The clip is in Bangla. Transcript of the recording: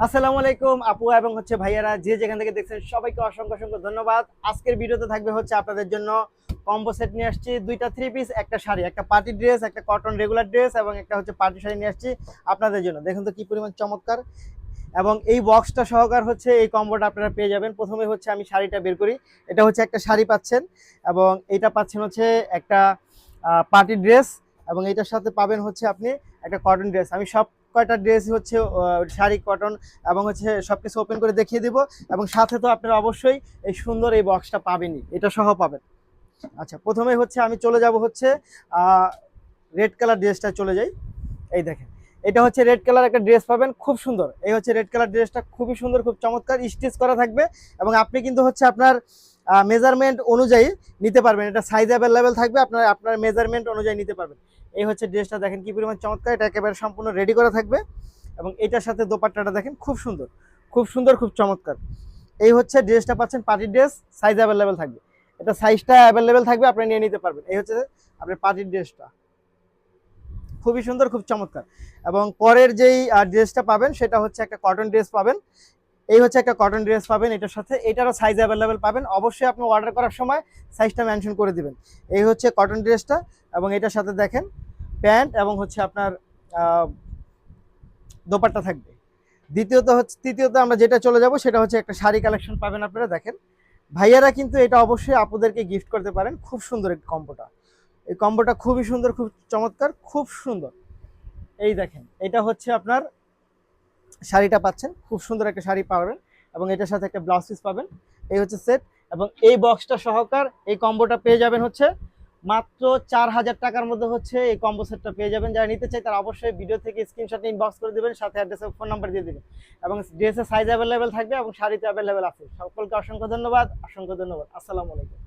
আসসালামু আলাইকুম আপু এবং ভাইয়ারা যে যেখান থেকে দেখছেন সবাইকে অসংখ্য অসংখ্য ধন্যবাদ। আজকের ভিডিওতে থাকবে আপনাদের জন্য কম্বো সেট নিয়ে আসছি, দুইটা থ্রি পিস, একটা শাড়ি, একটা পার্টি ড্রেস, একটা কটন রেগুলার ড্রেস এবং একটা পার্টি শাড়ি নিয়ে আসছি আপনাদের জন্য। দেখুন তো কি পরিমাণ চমৎকার। এবং এই বক্সটা সহকার এই কম্বোটা আপনারা পেয়ে যাবেন। প্রথমে আমি শাড়িটা বের করি। এটা একটা শাড়ি পাচ্ছেন এবং এটা পাচ্ছেন একটা পার্টি ড্রেস এবং এটার সাথে পাবেন আপনি একটা কটন ড্রেস। আমি সব কয়টা ড্রেস শাড়ি, কটন এবং সবকিছু ওপেন করে দেখিয়ে দিব। এবং সাথে তো আপনারা অবশ্যই এই সুন্দর এই বক্সটা পাবেনই, এটা সহ পাবেন। আচ্ছা, প্রথমে আমি চলে যাব রেড কালার ড্রেসটা চলে যাই। এই দেখেন, এটা রেড কালার একটা ড্রেস পাবেন, খুব সুন্দর। এই রেড কালার ড্রেসটা খুবই সুন্দর, খুব চমৎকার, স্টিচ করা থাকবে এবং আপনি কিন্তু আপনার মেজারমেন্ট অনুযায়ী নিতে পারবেন। এটা সাইজ অ্যাভেলেবেল থাকবে, আপনার আপনার মেজারমেন্ট অনুযায়ী নিতে পারবেন। এই ড্রেসটা দেখেন কি পরিমাণ চমৎকার, এটা একেবারে সম্পূর্ণ রেডি করা থাকবে এবং এটার সাথে দোপাট্টাটা দেখেন খুব সুন্দর, খুব সুন্দর, খুব চমৎকার। এই ড্রেসটা পাচ্ছেন পার্টি ড্রেস, সাইজ অ্যাভেলেবেল থাকবে। এটা সাইজটা অ্যাভেলেবেল থাকবে, আপনি নিয়ে নিতে পারবেন। এই আপনার পার্টি ড্রেসটা খুবই সুন্দর, খুব চমৎকার। এবং পরের যেই ড্রেসটা পাবেন সেটা একটা কটন ড্রেস পাবেন। এই একটা কটন ড্রেস পাবেন, এটার সাথে এটারও সাইজ অ্যাভেলেবেল পাবেন। অবশ্যই আপনি অর্ডার করার সময় সাইজটা মেনশন করে দিবেন। এই কটন ড্রেসটা এবং এটার সাথে দেখেন প্যান্ট এবং আপনার দোপাট্টা থাকবে। তৃতীয়ত আমরা যেটা চলে যাব সেটা একটা শাড়ি কালেকশন পাবেন আপনারা। দেখেন ভাইয়ারা কিন্তু এটা অবশ্যই আপুদেরকে গিফট করতে পারেন। খুব সুন্দর এই কম্বোটা, এই কম্বোটা খুবই সুন্দর, খুব চমৎকার, খুব সুন্দর। এই দেখেন, এটা আপনার শাড়িটা পাচ্ছেন, খুব সুন্দর একটা শাড়ি পাবেন এবং এটার সাথে একটা ব্লাউজ পিস পাবেন। এই সেট এবং এই বক্সটা সহকার এই কম্বোটা পেয়ে যাবেন মাত্র 4000 টাকার মধ্যে এই কম্বো সেটটা পেয়ে যাবেন। যারা নিতে চাই তারা অবশ্যই ভিডিও থেকে স্ক্রিনশট ইনবক্স করে দেবেন, সাথে অ্যাড্রেস ফোন নাম্বার দিয়ে দেবেন এবং ড্রেসের সাইজ অ্যাভেলেবেল থাকবে এবং শাড়িতে অ্যাভেলেবেল আছে। সকলকে অসংখ্য ধন্যবাদ, অসংখ্য ধন্যবাদ। আসসালামু আলাইকুম।